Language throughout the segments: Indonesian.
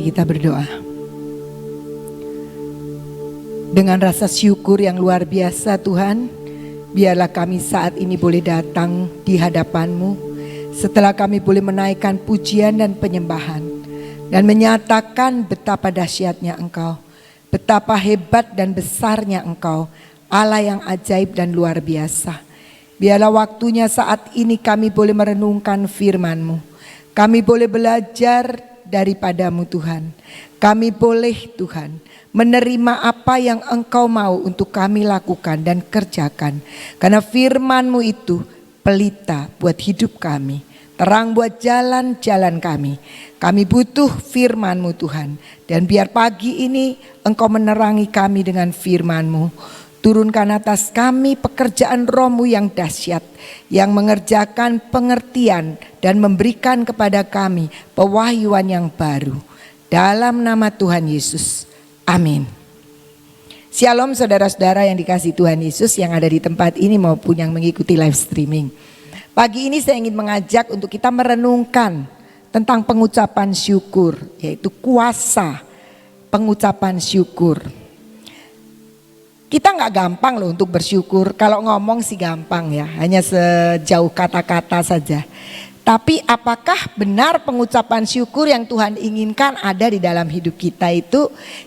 Mari kita berdoa. Dengan rasa syukur yang luar biasa Tuhan, biarlah kami saat ini boleh datang di hadapan-Mu setelah kami boleh menaikkan pujian dan penyembahan dan menyatakan betapa dahsyatnya Engkau, betapa hebat dan besarnya Engkau, Allah yang ajaib dan luar biasa. Biarlah waktunya saat ini kami boleh merenungkan firman-Mu. Kami boleh belajar daripada-Mu Tuhan. Kami boleh Tuhan menerima apa yang Engkau mau untuk kami lakukan dan kerjakan. Karena firman-Mu itu pelita buat hidup kami, terang buat jalan-jalan kami. Kami butuh firman-Mu Tuhan. Dan biar pagi ini Engkau menerangi kami dengan firman-Mu. Turunkan atas kami pekerjaan Roh-Mu yang dahsyat, yang mengerjakan pengertian dan memberikan kepada kami pewahyuan yang baru. Dalam nama Tuhan Yesus, amin. Shalom saudara-saudara yang dikasihi Tuhan Yesus yang ada di tempat ini maupun yang mengikuti live streaming. Pagi ini saya ingin mengajak untuk kita merenungkan tentang pengucapan syukur, yaitu kuasa pengucapan syukur. Kita nggak gampang loh untuk bersyukur. Kalau ngomong sih gampang ya, hanya sejauh kata-kata saja. Tapi apakah benar pengucapan syukur yang Tuhan inginkan ada di dalam hidup kita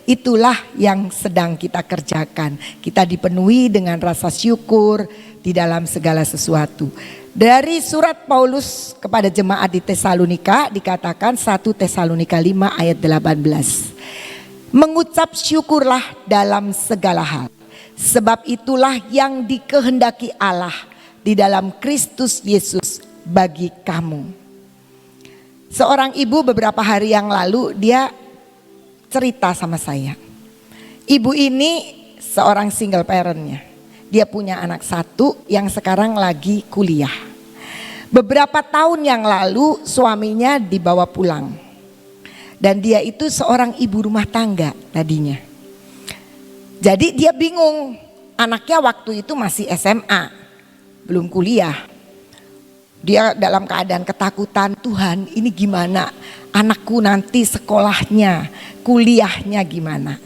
itulah yang sedang kita kerjakan. Kita dipenuhi dengan rasa syukur di dalam segala sesuatu. Dari surat Paulus kepada jemaat di Tesalonika dikatakan 1 Tesalonika 5 ayat 18. Mengucap syukurlah dalam segala hal. Sebab itulah yang dikehendaki Allah di dalam Kristus Yesus bagi kamu. Seorang ibu beberapa hari yang lalu dia cerita sama saya. Ibu ini seorang single parentnya. Dia punya anak satu yang sekarang lagi kuliah. Beberapa tahun yang lalu suaminya dibawa pulang. Dan dia itu seorang ibu rumah tangga tadinya. Jadi dia bingung, anaknya waktu itu masih SMA, belum kuliah. Dia dalam keadaan ketakutan, Tuhan ini gimana anakku nanti sekolahnya, kuliahnya gimana.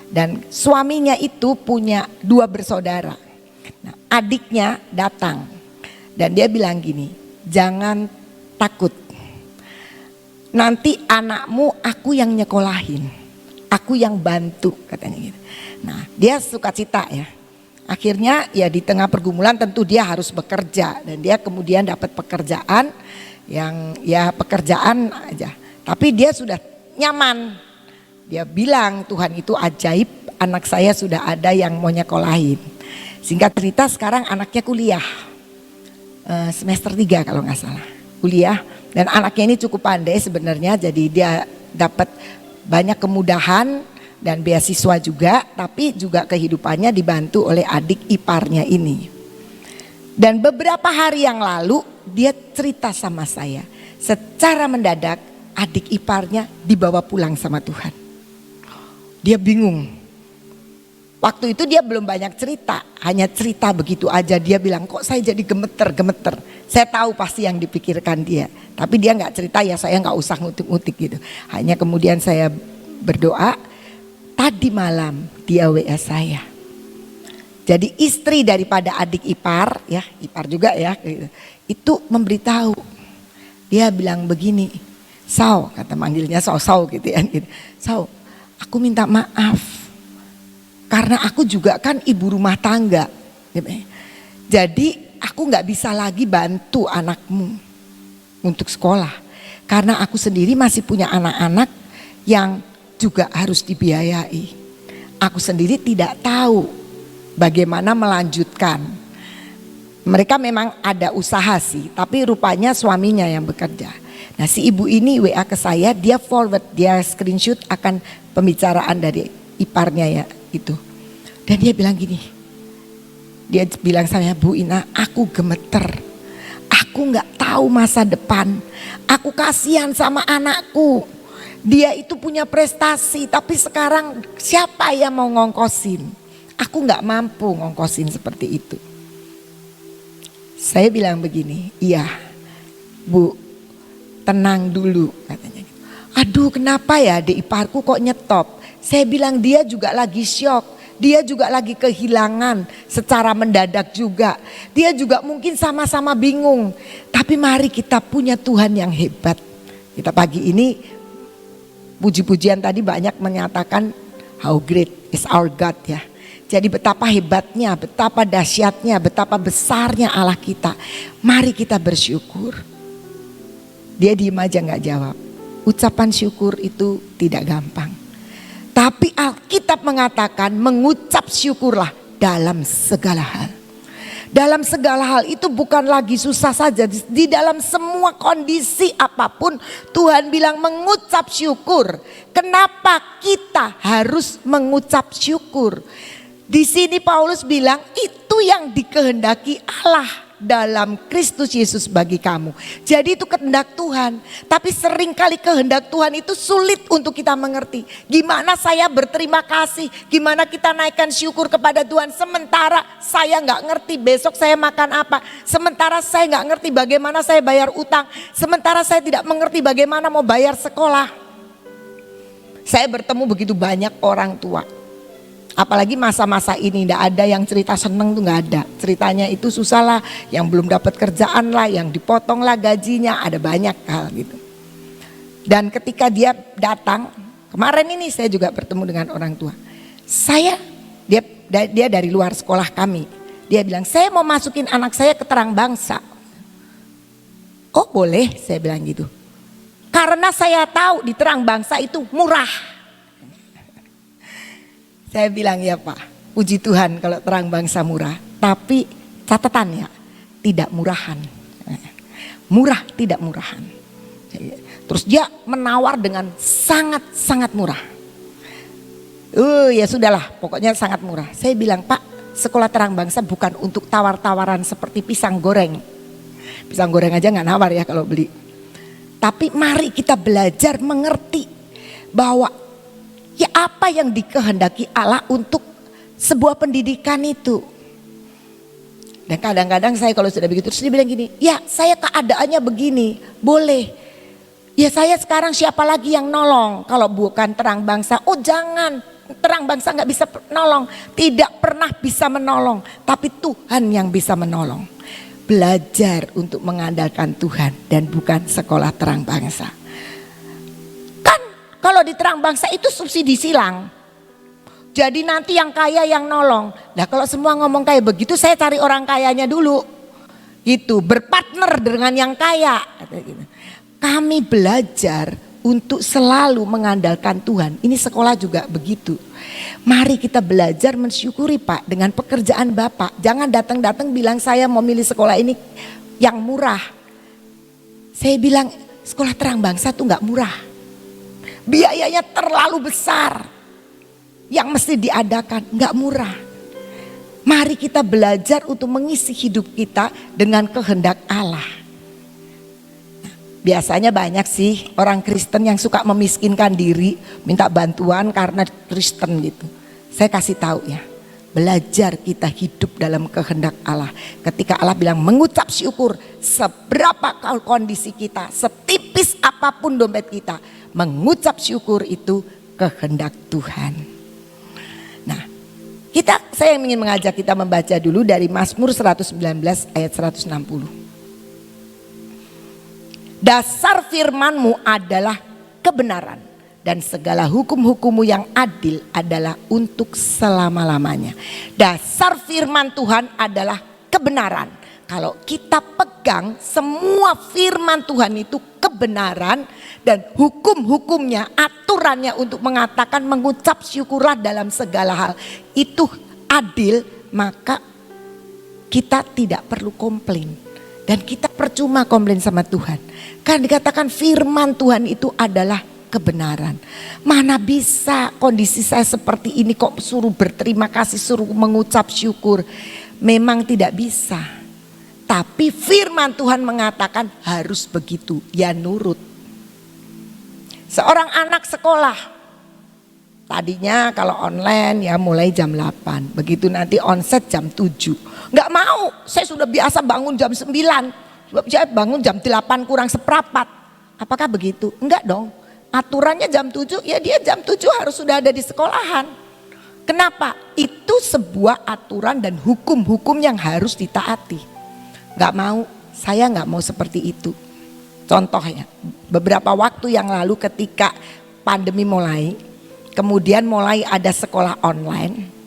Dan suaminya itu punya 2 bersaudara. Nah, adiknya datang dan dia bilang gini, jangan takut, nanti anakmu aku yang nyekolahin, aku yang bantu katanya gitu. Nah dia sukacita ya. Akhirnya ya di tengah pergumulan tentu dia harus bekerja. Dan dia kemudian dapat pekerjaan yang ya pekerjaan aja. Tapi dia sudah nyaman. Dia bilang Tuhan itu ajaib, anak saya sudah ada yang mau nyekolahin. Singkat cerita sekarang anaknya kuliah. Semester 3 kalau gak salah. Kuliah dan anaknya ini cukup pandai sebenarnya. Jadi dia dapat banyak kemudahan dan beasiswa juga, tapi juga kehidupannya dibantu oleh adik iparnya ini. Dan beberapa hari yang lalu dia cerita sama saya, secara mendadak adik iparnya dibawa pulang sama Tuhan. Dia bingung. Waktu itu dia belum banyak cerita, hanya cerita begitu aja. Dia bilang kok saya jadi gemeter. Saya tahu pasti yang dipikirkan dia, tapi dia gak cerita ya, saya gak usah ngutik-ngutik gitu. Hanya kemudian saya berdoa. Tadi malam dia WA saya. Jadi istri daripada adik ipar, ya ipar juga ya, itu memberitahu. Dia bilang begini, Sau, kata manggilnya Sau gitu ya. Sau, aku minta maaf. Karena aku juga kan ibu rumah tangga. Jadi aku gak bisa lagi bantu anakmu untuk sekolah. Karena aku sendiri masih punya anak-anak yang juga harus dibiayai. Aku sendiri tidak tahu bagaimana melanjutkan. Mereka memang ada usaha sih, tapi rupanya suaminya yang bekerja. Nah si ibu ini WA ke saya, dia forward, dia screenshot akan pembicaraan dari iparnya ya itu. Dan dia bilang gini, dia bilang sama Bu Ina, aku gemeter. Aku gak tahu masa depan. Aku kasihan sama anakku. Dia itu punya prestasi, tapi sekarang siapa yang mau ngongkosin? Aku gak mampu ngongkosin seperti itu. Saya bilang begini, iya Bu, tenang dulu katanya. aduh kenapa ya adik iparku kok nyetop. Saya bilang dia juga lagi syok. Dia juga lagi kehilangan secara mendadak juga. Dia juga mungkin sama-sama bingung. Tapi mari kita punya Tuhan yang hebat. Kita pagi ini puji-pujian tadi banyak menyatakan how great is our God ya. Jadi betapa hebatnya, betapa dahsyatnya, betapa besarnya Allah kita. Mari kita bersyukur. Dia diem aja gak jawab. Ucapan syukur itu tidak gampang. Tapi Alkitab mengatakan mengucap syukurlah dalam segala hal. Dalam segala hal itu bukan lagi susah saja. Di dalam semua kondisi apapun Tuhan bilang mengucap syukur. Kenapa kita harus mengucap syukur? Di sini Paulus bilang itu yang dikehendaki Allah dalam Kristus Yesus bagi kamu. Jadi itu kehendak Tuhan. Tapi seringkali kehendak Tuhan itu sulit untuk kita mengerti. Gimana saya berterima kasih, gimana kita naikkan syukur kepada Tuhan. Sementara saya gak ngerti besok saya makan apa. Sementara saya gak ngerti bagaimana saya bayar utang. Sementara saya tidak mengerti bagaimana mau bayar sekolah. Saya bertemu begitu banyak orang tua. Apalagi masa-masa ini tidak ada yang cerita seneng tuh nggak ada. Ceritanya itu susah lah, yang belum dapat kerjaan lah, yang dipotong lah gajinya, ada banyak hal gitu. Dan ketika dia datang, kemarin ini saya juga bertemu dengan orang tua. Dia dari luar sekolah kami. Dia bilang, saya mau masukin anak saya ke Terang Bangsa. Oh boleh, saya bilang gitu. Karena saya tahu di Terang Bangsa itu murah. Saya bilang ya Pak, puji Tuhan kalau Terang Bangsa murah. Tapi catatannya tidak murahan. Murah tidak murahan. Terus dia menawar dengan sangat-sangat murah. Ya sudahlah pokoknya sangat murah. Saya bilang Pak, sekolah Terang Bangsa bukan untuk tawar-tawaran seperti pisang goreng. Pisang goreng aja gak nawar ya kalau beli. Tapi mari kita belajar mengerti bahwa ya apa yang dikehendaki Allah untuk sebuah pendidikan itu. Dan kadang-kadang saya kalau sudah begitu terus dia bilang gini, ya saya keadaannya begini, boleh. Ya saya sekarang siapa lagi yang nolong kalau bukan Terang Bangsa. Oh jangan, Terang Bangsa gak bisa nolong. Tidak pernah bisa menolong, tapi Tuhan yang bisa menolong. Belajar untuk mengandalkan Tuhan dan bukan sekolah Terang Bangsa. Kalau di Terang Bangsa itu subsidi silang. Jadi nanti yang kaya yang nolong. Nah kalau semua ngomong kayak begitu saya cari orang kayanya dulu. Gitu, berpartner dengan yang kaya. Kami belajar untuk selalu mengandalkan Tuhan. Ini sekolah juga begitu. Mari kita belajar mensyukuri Pak dengan pekerjaan Bapak. Jangan datang-datang bilang saya mau milih sekolah ini yang murah. Saya bilang sekolah Terang Bangsa tuh gak murah. Biayanya terlalu besar yang mesti diadakan, nggak murah. Mari kita belajar untuk mengisi hidup kita dengan kehendak Allah. Biasanya banyak sih orang Kristen yang suka memiskinkan diri, minta bantuan karena Kristen gitu. Saya kasih tahu ya, belajar kita hidup dalam kehendak Allah. Ketika Allah bilang mengucap syukur, seberapa kondisi kita, setipis apapun dompet kita, mengucap syukur itu kehendak Tuhan. Nah, saya ingin mengajak kita membaca dulu dari Mazmur 119 ayat 160. Dasar firman-Mu adalah kebenaran dan segala hukum-hukum-Mu yang adil adalah untuk selama-lamanya. Dasar firman Tuhan adalah kebenaran. Kalau kita pegang semua firman Tuhan itu kebenaran dan hukum-hukumnya, aturannya untuk mengatakan mengucap syukurlah dalam segala hal itu adil, maka kita tidak perlu komplain dan kita percuma komplain sama Tuhan. Kan dikatakan firman Tuhan itu adalah kebenaran. Mana bisa kondisi saya seperti ini kok suruh berterima kasih, suruh mengucap syukur. Memang tidak bisa. Tapi firman Tuhan mengatakan harus begitu, ya nurut. Seorang anak sekolah, tadinya kalau online ya mulai jam 8, begitu nanti onset jam 7. Enggak mau, saya sudah biasa bangun jam 9, saya bangun jam 8 kurang seperempat. Apakah begitu? Enggak dong, Aturannya jam 7, ya dia jam 7 harus sudah ada di sekolahan. Kenapa? Itu sebuah aturan dan hukum-hukum yang harus ditaati. Gak mau, saya gak mau seperti itu. Contohnya, beberapa waktu yang lalu ketika pandemi mulai, kemudian mulai ada sekolah online.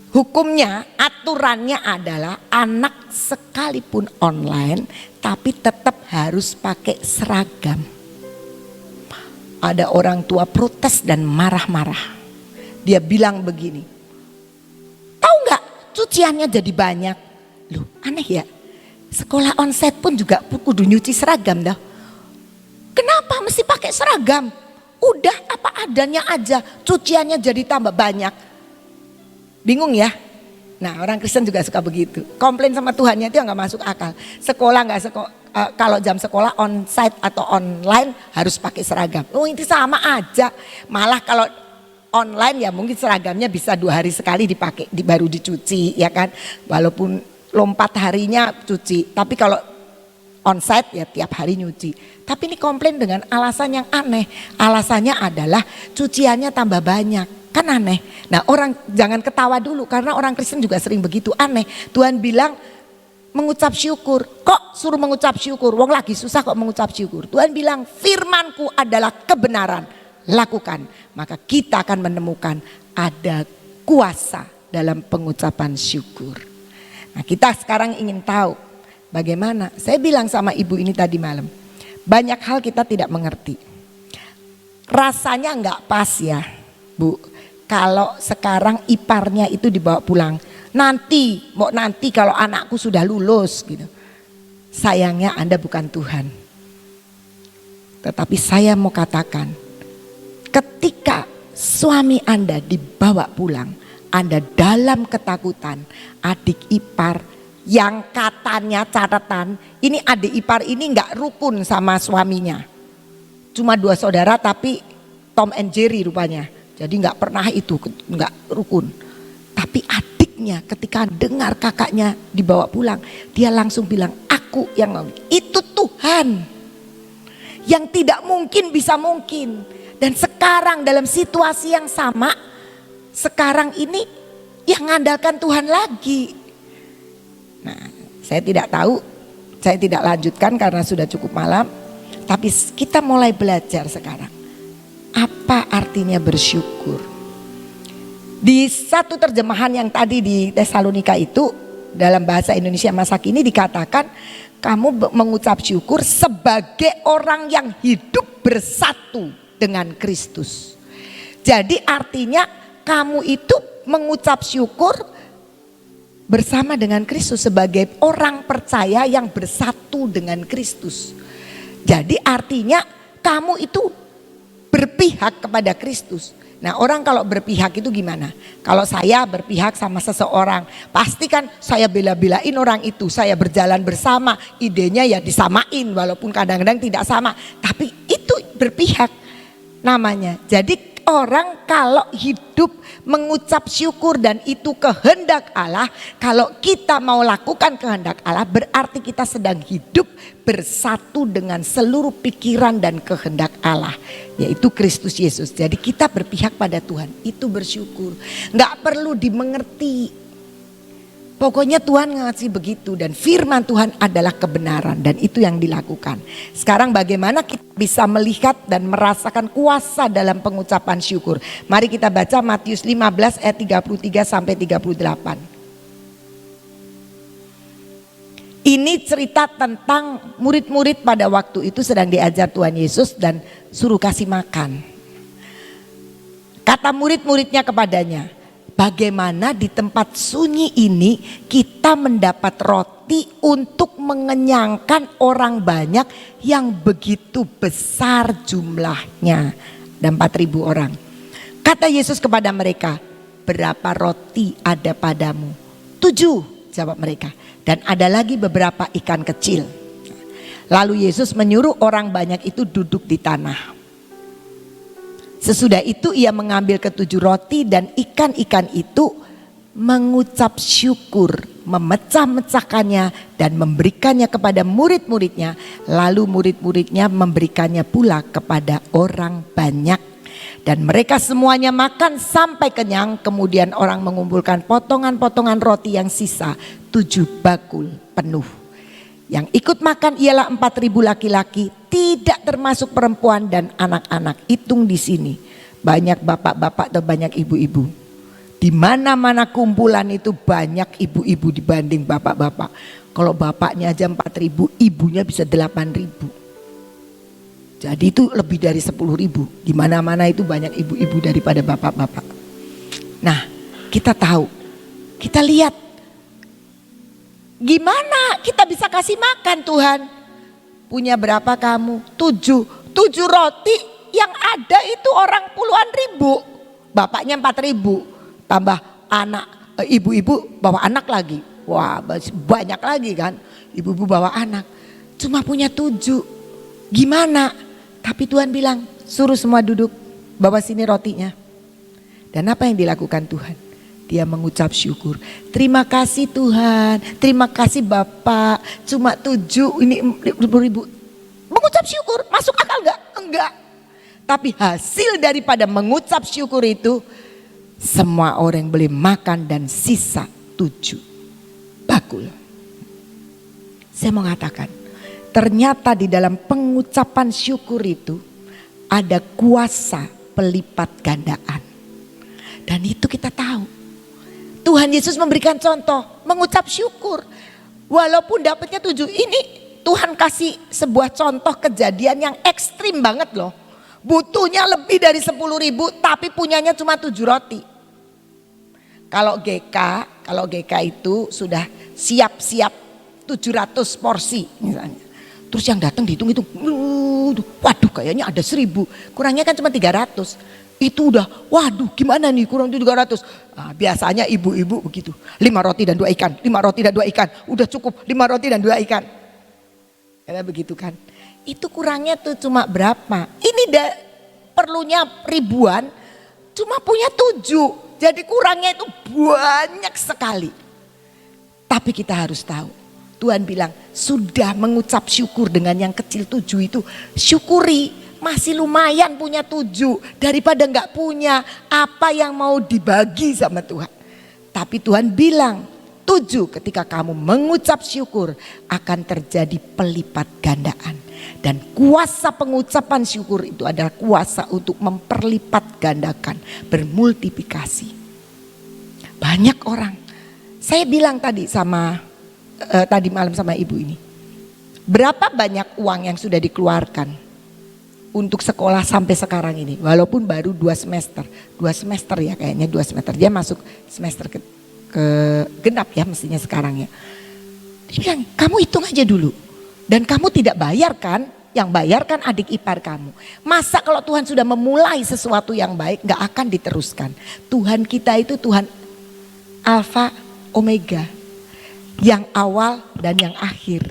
Hukumnya, aturannya adalah anak sekalipun online tapi tetap harus pakai seragam. Ada orang tua protes dan marah-marah. Dia bilang begini, tahu nggak cuciannya jadi banyak? Loh aneh ya, sekolah onsite pun juga kudu nyuci seragam dah. Kenapa mesti pakai seragam? Udah apa adanya aja, cuciannya jadi tambah banyak. Bingung ya? Nah orang Kristen juga suka begitu. Komplain sama Tuhannya itu yang gak masuk akal. Sekolah nggak kalau jam sekolah onsite atau online harus pakai seragam. Oh itu sama aja. Malah kalau online ya mungkin seragamnya bisa 2 hari sekali dipakai, baru dicuci ya kan. Walaupun lompat harinya cuci. Tapi kalau onsite ya tiap hari nyuci. Tapi ini komplain dengan alasan yang aneh. Alasannya adalah cuciannya tambah banyak. Kan aneh. Nah orang jangan ketawa dulu karena orang Kristen juga sering begitu, aneh. Tuhan bilang mengucap syukur. Kok suruh mengucap syukur? Wong lagi susah kok mengucap syukur. Tuhan bilang firmanku adalah kebenaran. Lakukan. Maka kita akan menemukan ada kuasa dalam pengucapan syukur. Nah kita sekarang ingin tahu bagaimana. Saya bilang sama ibu ini tadi malam. Banyak hal kita tidak mengerti. Rasanya nggak pas ya Bu. Kalau sekarang iparnya itu dibawa pulang. Nanti kalau anakku sudah lulus gitu. Sayangnya Anda bukan Tuhan. Tetapi saya mau katakan. Ketika suami Anda dibawa pulang. Anda dalam ketakutan. Adik ipar yang katanya catatan. Ini adik ipar ini gak rukun sama suaminya. Cuma 2 saudara tapi Tom and Jerry rupanya. Jadi gak pernah itu, gak rukun. Tapi adiknya ketika dengar kakaknya dibawa pulang, dia langsung bilang, aku yang ngomong. Itu Tuhan yang tidak mungkin bisa mungkin. Dan sekarang dalam situasi yang sama, sekarang ini yang mengandalkan Tuhan lagi. Nah, saya tidak tahu, saya tidak lanjutkan karena sudah cukup malam. Tapi kita mulai belajar sekarang. Apa artinya bersyukur? Di satu terjemahan yang tadi di Tesalonika itu dalam bahasa Indonesia masa kini dikatakan kamu mengucap syukur sebagai orang yang hidup bersatu dengan Kristus. Jadi artinya kamu itu mengucap syukur bersama dengan Kristus sebagai orang percaya yang bersatu dengan Kristus. Jadi artinya kamu itu berpihak kepada Kristus. Nah orang kalau berpihak itu gimana? Kalau saya berpihak sama seseorang, pasti kan saya bela-belain orang itu. Saya berjalan bersama, idenya ya disamain walaupun kadang-kadang tidak sama. Tapi itu berpihak namanya. Jadi orang kalau hidup mengucap syukur dan itu kehendak Allah, kalau kita mau lakukan kehendak Allah berarti kita sedang hidup bersatu dengan seluruh pikiran dan kehendak Allah, yaitu Kristus Yesus. Jadi kita berpihak pada Tuhan, itu bersyukur. Nggak perlu dimengerti. Pokoknya Tuhan ngasih begitu dan firman Tuhan adalah kebenaran dan itu yang dilakukan. Sekarang bagaimana kita bisa melihat dan merasakan kuasa dalam pengucapan syukur. Mari kita baca Matius 15 ayat 33 sampai 38. Ini cerita tentang murid-murid pada waktu itu sedang diajar Tuhan Yesus dan suruh kasih makan. Kata murid-muridnya kepadanya, bagaimana di tempat sunyi ini kita mendapat roti untuk mengenyangkan orang banyak yang begitu besar jumlahnya. Ada 4.000 orang. Kata Yesus kepada mereka, berapa roti ada padamu? 7, jawab mereka. Dan ada lagi beberapa ikan kecil. Lalu Yesus menyuruh orang banyak itu duduk di tanah. Sesudah itu ia mengambil ke 7 roti dan ikan-ikan itu mengucap syukur, memecah-mecahkannya dan memberikannya kepada murid-muridnya. Lalu murid-muridnya memberikannya pula kepada orang banyak. Dan mereka semuanya makan sampai kenyang. Kemudian orang mengumpulkan potongan-potongan roti yang sisa 7 bakul penuh. Yang ikut makan ialah 4.000 laki-laki, tidak termasuk perempuan dan anak-anak. Hitung di sini banyak bapak-bapak atau banyak ibu-ibu. Di mana-mana kumpulan itu banyak ibu-ibu dibanding bapak-bapak. Kalau bapaknya aja 4.000, ibunya bisa 8.000. Jadi itu lebih dari 10.000. Di mana-mana itu banyak ibu-ibu daripada bapak-bapak. Nah, kita tahu, kita lihat gimana kita bisa kasih makan Tuhan. Punya berapa kamu? 7 roti, yang ada itu orang puluhan ribu. Bapaknya 4.000. Tambah anak, ibu-ibu bawa anak lagi. Wah, banyak lagi kan. Ibu-ibu bawa anak. Cuma punya 7. Gimana? Tapi Tuhan bilang, suruh semua duduk, bawa sini rotinya. Dan apa yang dilakukan Tuhan? Dia mengucap syukur. Terima kasih Tuhan, terima kasih Bapak. Cuma 7, ini 10.000. Mengucap syukur, masuk akal enggak? Enggak. Tapi hasil daripada mengucap syukur itu, semua orang boleh makan dan sisa 7 bakul. Saya mau katakan, ternyata di dalam pengucapan syukur itu ada kuasa pelipat gandaan. Dan itu kita tahu. Tuhan Yesus memberikan contoh mengucap syukur. Walaupun dapatnya 7, ini Tuhan kasih sebuah contoh kejadian yang ekstrim banget loh. Butuhnya lebih dari 10.000 tapi punyanya cuma 7 roti. Kalau GK itu sudah siap-siap 700 porsi misalnya. Terus yang datang dihitung-hitung, waduh kayaknya ada 1.000, kurangnya kan cuma 300. Itu udah, waduh gimana nih kurang 300. Nah, biasanya ibu-ibu begitu, 5 roti dan 2 ikan, 5 roti dan 2 ikan, udah cukup 5 roti dan 2 ikan. Karena begitu kan. Itu kurangnya tuh cuma berapa? Ini perlunya ribuan, cuma punya 7. Jadi kurangnya itu banyak sekali. Tapi kita harus tahu, Tuhan bilang sudah mengucap syukur dengan yang kecil 7 itu. Syukuri, masih lumayan punya 7 daripada nggak punya. Apa yang mau dibagi sama Tuhan. Tapi Tuhan bilang 7, ketika kamu mengucap syukur akan terjadi pelipat gandaan. Dan kuasa pengucapan syukur itu adalah kuasa untuk memperlipat gandakan, bermultiplikasi. Banyak orang, saya bilang tadi tadi malam sama ibu ini, berapa banyak uang yang sudah dikeluarkan untuk sekolah sampai sekarang ini, walaupun baru 2 semester ya kayaknya 2 semester, dia masuk semester ke genap ya mestinya sekarang ya. Dia bilang kamu hitung aja dulu, dan kamu tidak bayar kan, yang bayar kan adik ipar kamu. Masa kalau Tuhan sudah memulai sesuatu yang baik gak akan diteruskan. Tuhan kita itu Tuhan Alfa Omega, yang awal dan yang akhir.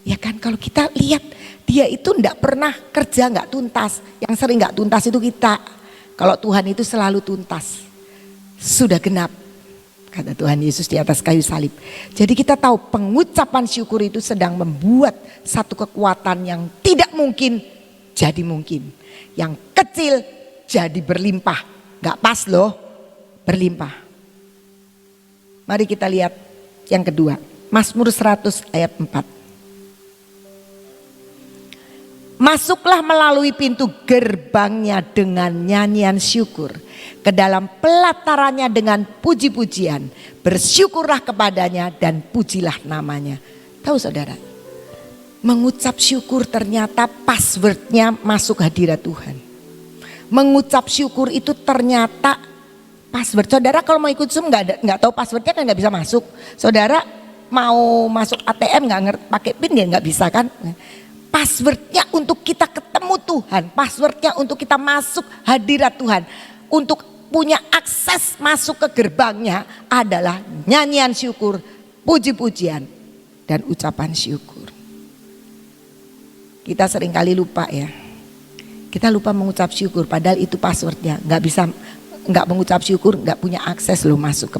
Ya kan, kalau kita lihat dia itu enggak pernah kerja enggak tuntas. Yang sering enggak tuntas itu kita. Kalau Tuhan itu selalu tuntas. Sudah genap, kata Tuhan Yesus di atas kayu salib. Jadi kita tahu pengucapan syukur itu sedang membuat satu kekuatan yang tidak mungkin jadi mungkin. Yang kecil jadi berlimpah. Enggak pas loh, berlimpah. Mari kita lihat yang kedua, Mazmur 100 ayat 4. Masuklah melalui pintu gerbangnya dengan nyanyian syukur, ke dalam pelatarannya dengan puji-pujian. Bersyukurlah kepadanya dan pujilah namanya. Tahu saudara, mengucap syukur ternyata passwordnya masuk hadirat Tuhan. Mengucap syukur itu ternyata password. Saudara kalau mau ikut Zoom nggak tahu passwordnya kan nggak bisa masuk. Saudara mau masuk ATM nggak ngerti pakai PIN ya nggak bisa kan. Passwordnya untuk kita ketemu Tuhan, passwordnya untuk kita masuk hadirat Tuhan, untuk punya akses masuk ke gerbangnya adalah nyanyian syukur, puji-pujian dan ucapan syukur. Kita seringkali lupa ya. Kita lupa mengucap syukur padahal itu passwordnya, nggak bisa nggak mengucap syukur nggak punya akses loh masuk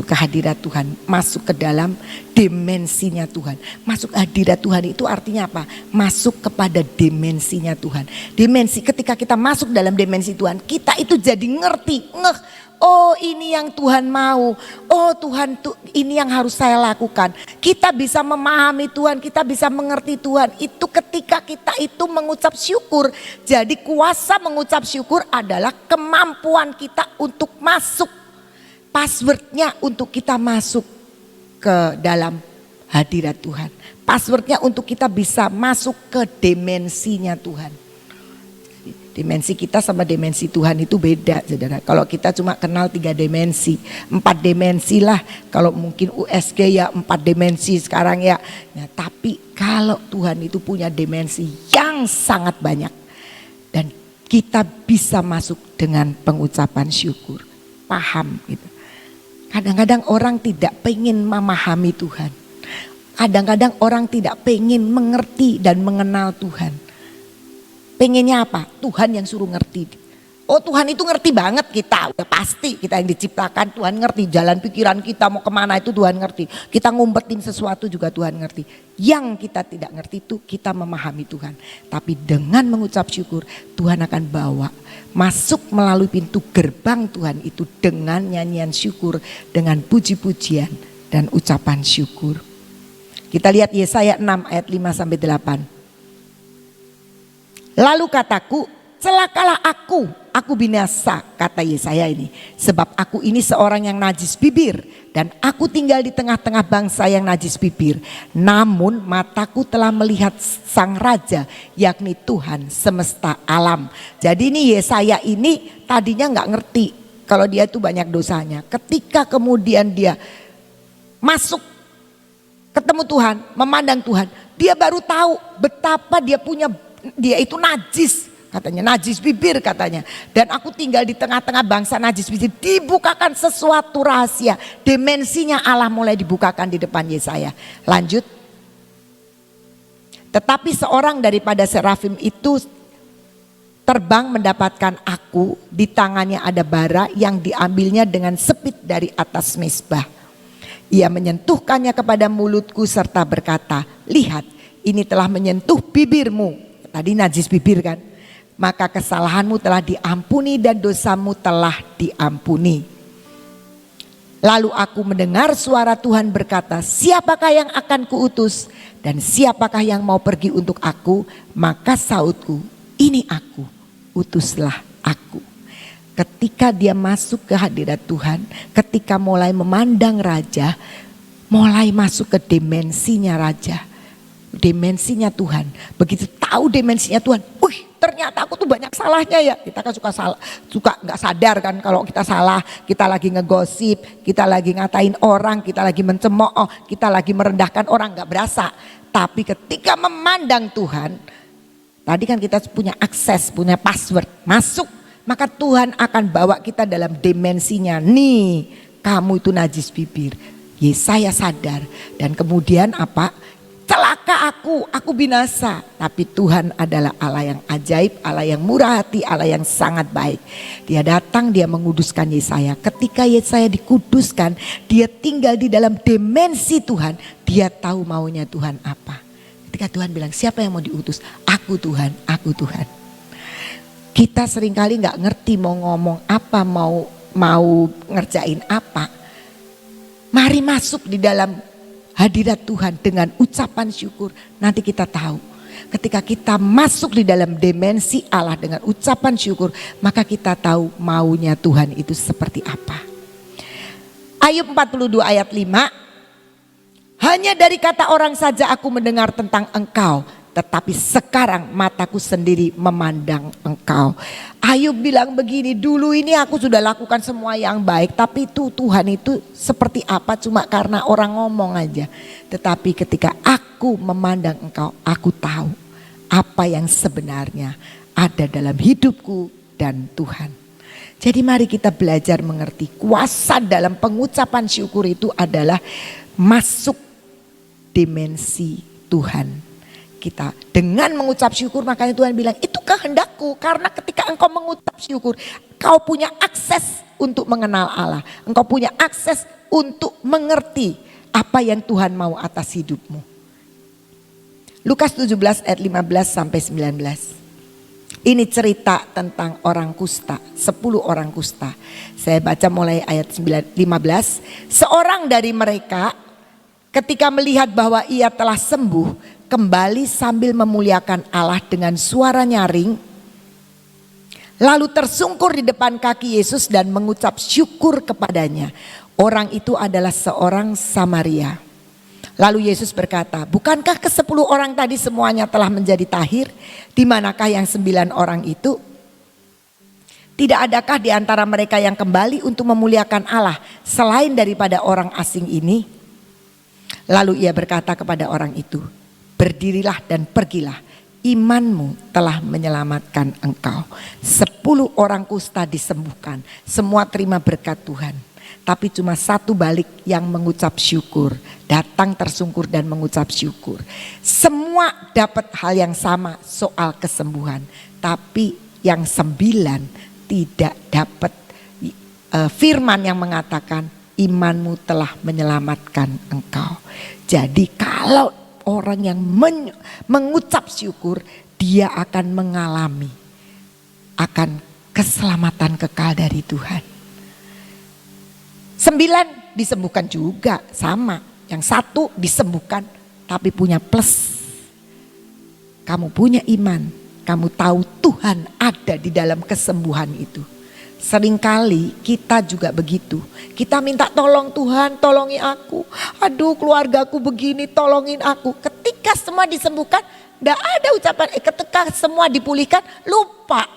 ke hadirat Tuhan, masuk ke dalam dimensinya Tuhan. Masuk hadirat Tuhan itu artinya apa? Masuk kepada dimensinya Tuhan. Dimensi, ketika kita masuk dalam dimensi Tuhan, kita itu jadi ngerti, oh ini yang Tuhan mau, oh Tuhan ini yang harus saya lakukan. Kita bisa memahami Tuhan, kita bisa mengerti Tuhan. Itu ketika kita itu mengucap syukur. Jadi kuasa mengucap syukur adalah kemampuan kita untuk masuk. Passwordnya untuk kita masuk ke dalam hadirat Tuhan. Passwordnya untuk kita bisa masuk ke dimensinya Tuhan. Dimensi kita sama dimensi Tuhan itu beda, saudara. Kalau kita cuma kenal 3 dimensi, 4 dimensi lah. Kalau mungkin USG ya 4 dimensi sekarang ya. Nah, tapi kalau Tuhan itu punya dimensi yang sangat banyak. Dan kita bisa masuk dengan pengucapan syukur. Paham gitu. Kadang-kadang orang tidak pengen memahami Tuhan. Kadang-kadang orang tidak pengen mengerti dan mengenal Tuhan. Pengennya apa? Tuhan yang suruh ngerti. Oh Tuhan itu ngerti banget kita. Udah pasti kita yang diciptakan Tuhan ngerti. Jalan pikiran kita mau kemana itu Tuhan ngerti. Kita ngumpetin sesuatu juga Tuhan ngerti. Yang kita tidak ngerti itu kita memahami Tuhan. Tapi dengan mengucap syukur Tuhan akan bawa. Masuk melalui pintu gerbang Tuhan itu dengan nyanyian syukur. Dengan puji-pujian dan ucapan syukur. Kita lihat Yesaya 6 ayat 5-8. Lalu kataku, celakalah aku binasa, kata Yesaya ini. Sebab aku ini seorang yang najis bibir dan aku tinggal di tengah-tengah bangsa yang najis bibir. Namun mataku telah melihat sang raja, yakni Tuhan semesta alam. Jadi ini Yesaya ini tadinya nggak ngerti kalau dia itu banyak dosanya. Ketika kemudian dia masuk ketemu Tuhan, memandang Tuhan, dia baru tahu betapa dia itu najis, katanya najis bibir katanya. Dan aku tinggal di tengah-tengah bangsa najis bibir. Dibukakan sesuatu rahasia, dimensinya Allah mulai dibukakan di depan Yesaya. Lanjut. Tetapi seorang daripada serafim itu terbang mendapatkan aku, di tangannya ada bara yang diambilnya dengan sepit dari atas mezbah. Ia menyentuhkannya kepada mulutku serta berkata, lihat ini telah menyentuh bibirmu. Tadi najis bibir kan. Maka kesalahanmu telah diampuni dan dosamu telah diampuni. Lalu aku mendengar suara Tuhan berkata, siapakah yang akan kuutus dan siapakah yang mau pergi untuk aku? Maka sautku, ini aku, utuslah aku. Ketika dia masuk ke hadirat Tuhan, ketika mulai memandang raja, mulai masuk ke dimensinya raja. Dimensinya Tuhan. Begitu tahu dimensinya Tuhan, ternyata aku tuh banyak salahnya ya. Kita kan suka nggak sadar kan kalau kita salah, kita lagi ngegosip, kita lagi ngatain orang, kita lagi mencemooh, kita lagi merendahkan orang, nggak berasa. Tapi ketika memandang Tuhan, tadi kan kita punya akses, punya password, masuk, maka Tuhan akan bawa kita dalam dimensinya. Nih, kamu itu najis bibir. Yesaya sadar dan kemudian apa? Celaka aku binasa. Tapi Tuhan adalah Allah yang ajaib, Allah yang murah hati, Allah yang sangat baik. Dia datang, dia menguduskan Yesaya. Ketika Yesaya dikuduskan, dia tinggal di dalam dimensi Tuhan. Dia tahu maunya Tuhan apa. Ketika Tuhan bilang, siapa yang mau diutus? Aku Tuhan, aku Tuhan. Kita seringkali gak ngerti mau ngomong apa, mau ngerjain apa. Mari masuk di dalam hadirat Tuhan dengan ucapan syukur. Nanti kita tahu. Ketika kita masuk di dalam dimensi Allah dengan ucapan syukur, maka kita tahu maunya Tuhan itu seperti apa. Ayub 42 ayat 5. Hanya dari kata orang saja aku mendengar tentang engkau, tetapi sekarang mataku sendiri memandang engkau. Ayub bilang begini, dulu ini aku sudah lakukan semua yang baik, tapi itu Tuhan itu seperti apa cuma karena orang ngomong aja. Tetapi ketika aku memandang engkau, aku tahu apa yang sebenarnya ada dalam hidupku dan Tuhan. Jadi mari kita belajar mengerti kuasa dalam pengucapan syukur itu adalah masuk dimensi Tuhan. Kita dengan mengucap syukur, makanya Tuhan bilang itu kehendakku. Karena ketika engkau mengucap syukur, kau punya akses untuk mengenal Allah. Engkau punya akses untuk mengerti apa yang Tuhan mau atas hidupmu. Lukas 17 ayat 15 sampai 19. Ini cerita tentang orang kusta, 10 orang kusta. Saya baca mulai ayat 15. Seorang dari mereka ketika melihat bahwa ia telah sembuh, kembali sambil memuliakan Allah dengan suara nyaring. Lalu tersungkur di depan kaki Yesus dan mengucap syukur kepadanya. Orang itu adalah seorang Samaria. Lalu Yesus berkata, bukankah ke-10 orang tadi semuanya telah menjadi tahir? Di manakah yang 9 orang itu? Tidak adakah di antara mereka yang kembali untuk memuliakan Allah selain daripada orang asing ini? Lalu ia berkata kepada orang itu, berdirilah dan pergilah, imanmu telah menyelamatkan engkau. 10 orang kusta disembuhkan, semua terima berkat Tuhan. Tapi cuma satu balik yang mengucap syukur, datang tersungkur dan mengucap syukur. Semua dapat hal yang sama soal kesembuhan, tapi yang 9 tidak dapat firman yang mengatakan imanmu telah menyelamatkan engkau. Jadi kalau orang yang mengucap syukur, dia akan mengalami akan keselamatan kekal dari Tuhan. 9 disembuhkan juga sama. Yang 1 disembuhkan tapi punya plus. Kamu punya iman. Kamu tahu Tuhan ada di dalam kesembuhan itu. Seringkali kita juga begitu. Kita minta tolong Tuhan, tolongi aku. Aduh keluargaku begini, tolongin aku. Ketika semua disembuhkan, tidak ada ucapan. Ketika semua dipulihkan, lupa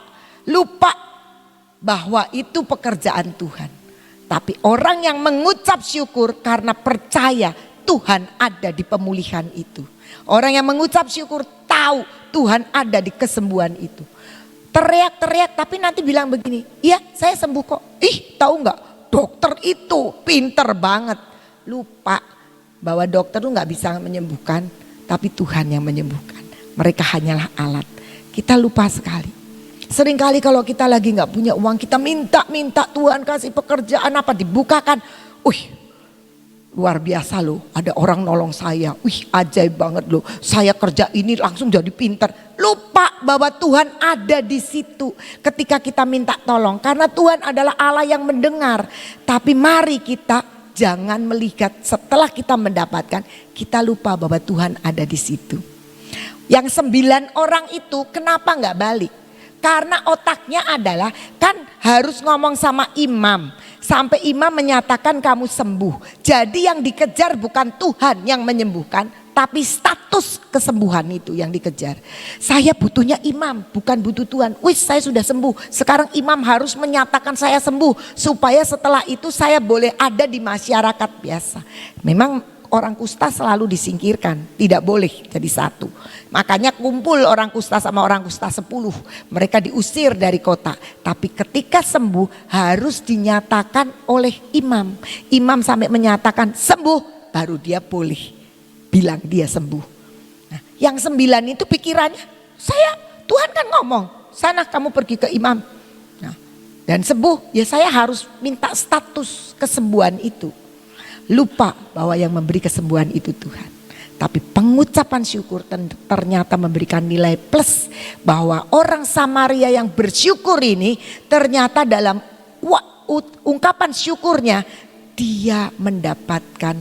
bahwa itu pekerjaan Tuhan. Tapi orang yang mengucap syukur karena percaya Tuhan ada di pemulihan itu. Orang yang mengucap syukur tahu Tuhan ada di kesembuhan itu. Teriak-teriak tapi nanti bilang begini, iya saya sembuh kok. Ih tahu nggak, dokter itu pinter banget. Lupa bahwa dokter itu nggak bisa menyembuhkan, tapi Tuhan yang menyembuhkan. Mereka hanyalah alat. Kita lupa sekali. Seringkali kalau kita lagi nggak punya uang, kita minta Tuhan kasih pekerjaan apa, dibukakan. Luar biasa loh, ada orang nolong saya. Ajaib banget loh, saya kerja ini langsung jadi pinter. Lupa bahwa Tuhan ada di situ ketika kita minta tolong. Karena Tuhan adalah Allah yang mendengar. Tapi mari kita jangan melihat setelah kita mendapatkan, kita lupa bahwa Tuhan ada di situ. Yang 9 orang itu kenapa nggak balik? Karena otaknya adalah kan harus ngomong sama imam. Sampai imam menyatakan kamu sembuh. Jadi yang dikejar bukan Tuhan yang menyembuhkan. Tapi status kesembuhan itu yang dikejar. Saya butuhnya imam bukan butuh Tuhan. Saya sudah sembuh. Sekarang imam harus menyatakan saya sembuh. Supaya setelah itu saya boleh ada di masyarakat biasa. Memang orang kusta selalu disingkirkan. Tidak boleh jadi satu. Makanya kumpul orang kusta sama orang kusta 10. Mereka diusir dari kota. Tapi ketika sembuh harus dinyatakan oleh imam. Imam sampai menyatakan sembuh baru dia boleh bilang dia sembuh. Nah, yang 9 itu pikirannya Tuhan kan ngomong sana kamu pergi ke imam. Nah, dan sembuh ya saya harus minta status kesembuhan itu. Lupa bahwa yang memberi kesembuhan itu Tuhan. Tapi pengucapan syukur ternyata memberikan nilai plus. Bahwa orang Samaria yang bersyukur ini ternyata dalam ungkapan syukurnya dia mendapatkan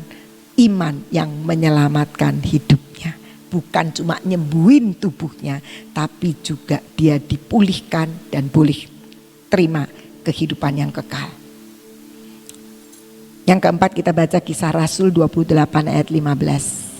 iman yang menyelamatkan hidupnya. Bukan cuma nyembuhin tubuhnya, tapi juga dia dipulihkan dan boleh terima kehidupan yang kekal. Yang keempat kita baca Kisah Rasul 28 ayat 15.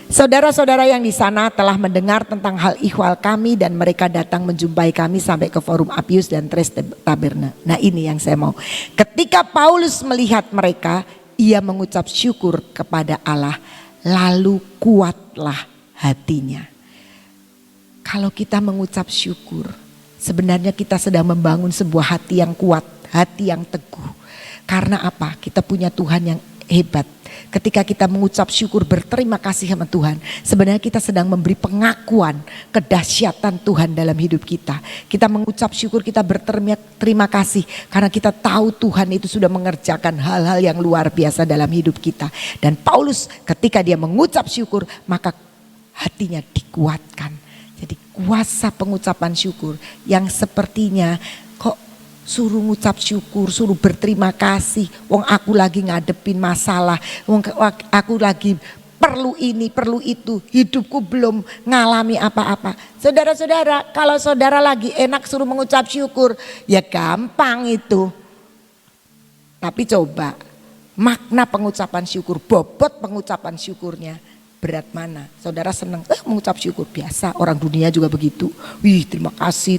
Saudara-saudara yang di sana telah mendengar tentang hal ihwal kami dan mereka datang menjumpai kami sampai ke Forum Appius dan Tres Taberna. Nah ini yang saya mau. Ketika Paulus melihat mereka, ia mengucap syukur kepada Allah, lalu kuatlah hatinya. Kalau kita mengucap syukur, sebenarnya kita sedang membangun sebuah hati yang kuat, hati yang teguh. Karena apa? Kita punya Tuhan yang hebat. Ketika kita mengucap syukur berterima kasih sama Tuhan, sebenarnya kita sedang memberi pengakuan kedahsyatan Tuhan dalam hidup kita. Kita mengucap syukur, kita berterima kasih karena kita tahu Tuhan itu sudah mengerjakan hal-hal yang luar biasa dalam hidup kita. Dan Paulus ketika dia mengucap syukur, maka hatinya dikuatkan. Jadi kuasa pengucapan syukur yang sepertinya kok suruh ngucap syukur, suruh berterima kasih. Wong aku lagi ngadepin masalah, wong aku lagi perlu ini, perlu itu. Hidupku belum ngalami apa-apa. Saudara-saudara, kalau saudara lagi enak suruh mengucap syukur, ya gampang itu. Tapi coba makna pengucapan syukur, bobot pengucapan syukurnya berat mana? Saudara senang mengucap syukur, biasa, orang dunia juga begitu. Wih, terima kasih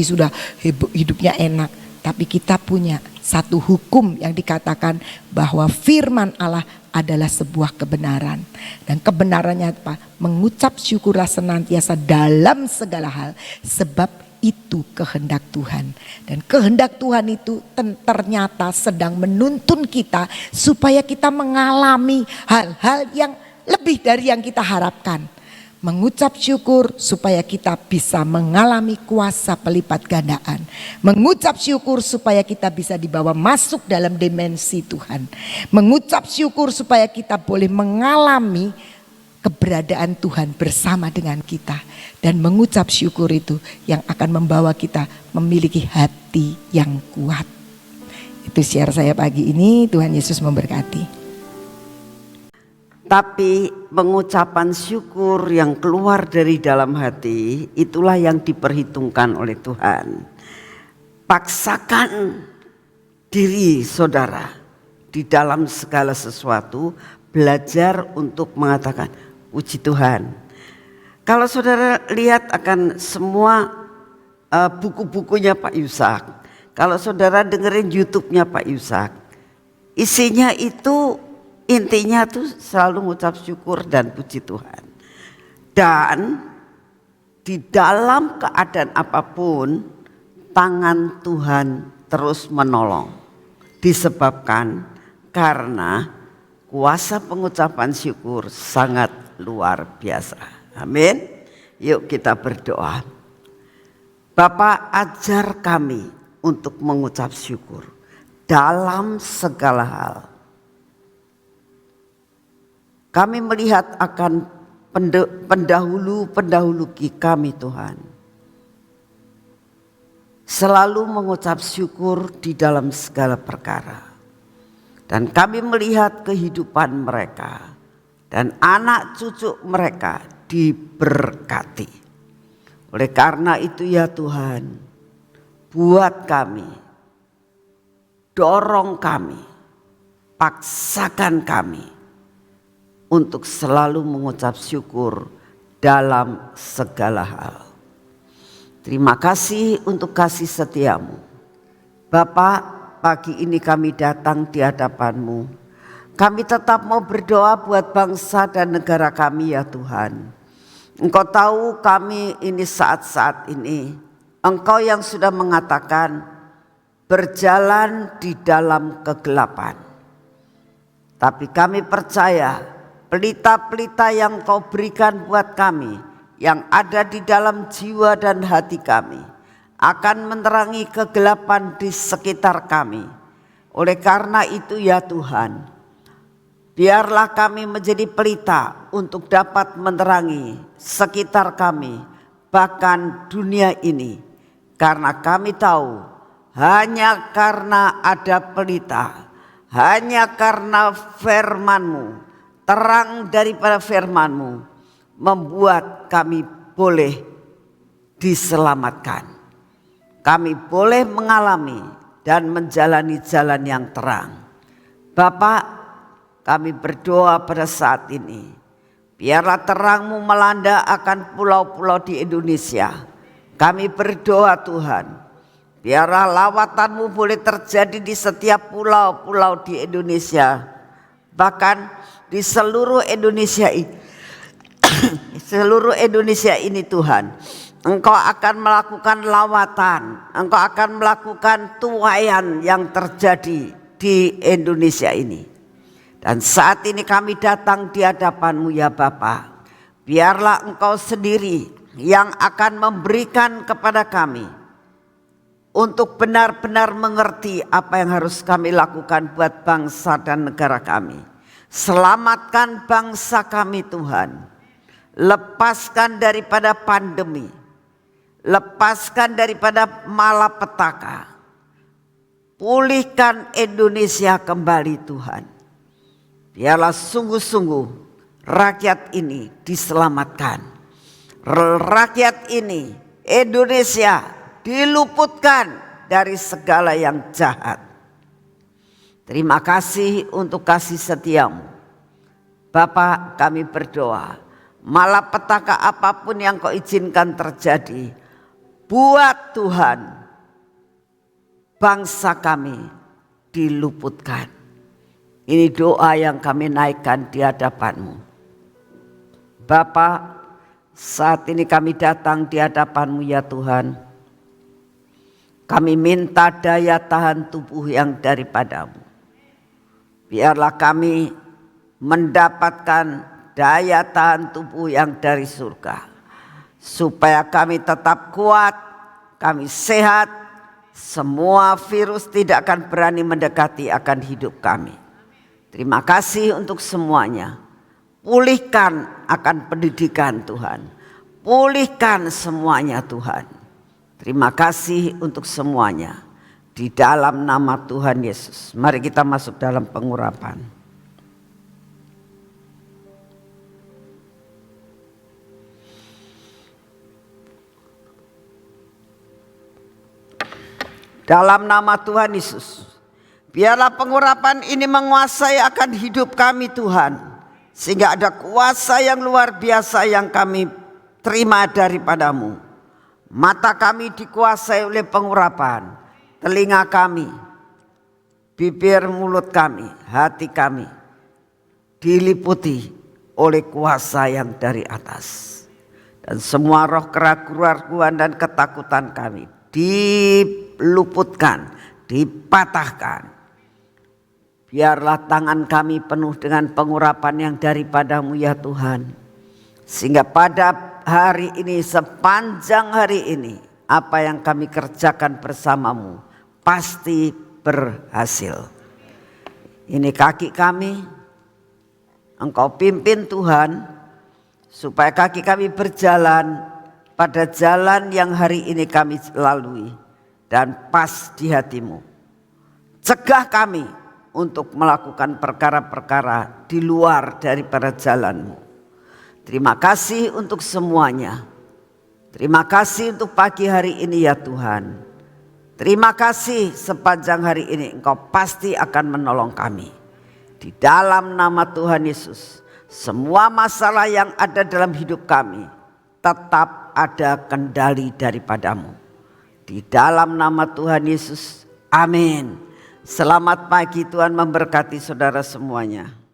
sudah hidupnya enak. Tapi kita punya satu hukum yang dikatakan bahwa firman Allah adalah sebuah kebenaran. Dan kebenarannya apa? Mengucap syukurlah senantiasa dalam segala hal, sebab itu kehendak Tuhan. Dan kehendak Tuhan itu ternyata sedang menuntun kita supaya kita mengalami hal-hal yang lebih dari yang kita harapkan. Mengucap syukur supaya kita bisa mengalami kuasa pelipat gandaan. Mengucap syukur supaya kita bisa dibawa masuk dalam dimensi Tuhan. Mengucap syukur supaya kita boleh mengalami keberadaan Tuhan bersama dengan kita. Dan mengucap syukur itu yang akan membawa kita memiliki hati yang kuat. Itu share saya pagi ini, Tuhan Yesus memberkati. Tapi pengucapan syukur yang keluar dari dalam hati, itulah yang diperhitungkan oleh Tuhan. Paksakan diri saudara di dalam segala sesuatu, belajar untuk mengatakan puji Tuhan. Kalau saudara lihat akan semua buku-bukunya Pak Yusak, kalau saudara dengerin YouTube-nya Pak Yusak, isinya itu intinya tuh selalu mengucap syukur dan puji Tuhan. Dan di dalam keadaan apapun, tangan Tuhan terus menolong. Disebabkan karena kuasa pengucapan syukur sangat luar biasa. Amin. Yuk kita berdoa. Bapa, ajar kami untuk mengucap syukur dalam segala hal. Kami melihat akan pendahulu kami Tuhan. Selalu mengucap syukur di dalam segala perkara. Dan kami melihat kehidupan mereka. Dan anak cucu mereka diberkati. Oleh karena itu ya Tuhan, buat kami, dorong kami, paksakan kami untuk selalu mengucap syukur dalam segala hal. Terima kasih untuk kasih setiamu. Bapak, pagi ini kami datang di hadapan-Mu. Kami tetap mau berdoa buat bangsa dan negara kami ya Tuhan. Engkau tahu kami ini saat-saat ini, Engkau yang sudah mengatakan berjalan di dalam kegelapan. Tapi kami percaya pelita-pelita yang Kau berikan buat kami, yang ada di dalam jiwa dan hati kami, akan menerangi kegelapan di sekitar kami. Oleh karena itu ya Tuhan, biarlah kami menjadi pelita untuk dapat menerangi sekitar kami, bahkan dunia ini. Karena kami tahu hanya karena ada pelita, hanya karena firman-Mu, terang daripada firman-Mu, membuat kami boleh diselamatkan. Kami boleh mengalami dan menjalani jalan yang terang. Bapak, kami berdoa pada saat ini, biarlah terang-Mu melanda akan pulau-pulau di Indonesia. Kami berdoa Tuhan, biarlah lawatan-Mu boleh terjadi di setiap pulau-pulau di Indonesia. Bahkan di seluruh Indonesia ini, seluruh Indonesia ini Tuhan, Engkau akan melakukan lawatan, Engkau akan melakukan tuaian yang terjadi di Indonesia ini. Dan saat ini kami datang di hadapan-Mu ya Bapa. Biarlah Engkau sendiri yang akan memberikan kepada kami untuk benar-benar mengerti apa yang harus kami lakukan buat bangsa dan negara kami. Selamatkan bangsa kami Tuhan. Lepaskan daripada pandemi. Lepaskan daripada malapetaka. Pulihkan Indonesia kembali Tuhan. Biarlah sungguh-sungguh rakyat ini diselamatkan. Rakyat ini, Indonesia diluputkan dari segala yang jahat. Terima kasih untuk kasih setia-Mu. Bapa, kami berdoa, malapetaka apapun yang Kau izinkan terjadi, buat Tuhan bangsa kami diluputkan. Ini doa yang kami naikkan di hadapan-Mu. Bapa, saat ini kami datang di hadapan-Mu ya Tuhan. Kami minta daya tahan tubuh yang daripada-Mu. Biarlah kami mendapatkan daya tahan tubuh yang dari surga. Supaya kami tetap kuat, kami sehat, semua virus tidak akan berani mendekati akan hidup kami. Terima kasih untuk semuanya. Pulihkan akan pendidikan Tuhan. Pulihkan semuanya Tuhan. Terima kasih untuk semuanya. Di dalam nama Tuhan Yesus. Mari kita masuk dalam pengurapan. Dalam nama Tuhan Yesus. Biarlah pengurapan ini menguasai akan hidup kami Tuhan. Sehingga ada kuasa yang luar biasa yang kami terima daripada-Mu. Mata kami dikuasai oleh pengurapan. Telinga kami, bibir mulut kami, hati kami diliputi oleh kuasa yang dari atas. Dan semua roh keraguan dan ketakutan kami diluputkan, dipatahkan. Biarlah tangan kami penuh dengan pengurapan yang daripada-Mu ya Tuhan. Sehingga pada hari ini, sepanjang hari ini, apa yang kami kerjakan bersama-Mu pasti berhasil. Ini kaki kami, Engkau pimpin Tuhan, supaya kaki kami berjalan pada jalan yang hari ini kami lalui dan pas di hati-Mu. Cegah kami untuk melakukan perkara-perkara di luar daripada jalan-Mu. Terima kasih untuk semuanya. Terima kasih untuk pagi hari ini ya Tuhan. Terima kasih sepanjang hari ini Engkau pasti akan menolong kami. Di dalam nama Tuhan Yesus, semua masalah yang ada dalam hidup kami tetap ada kendali daripada-Mu. Di dalam nama Tuhan Yesus, amin. Selamat pagi, Tuhan memberkati saudara semuanya.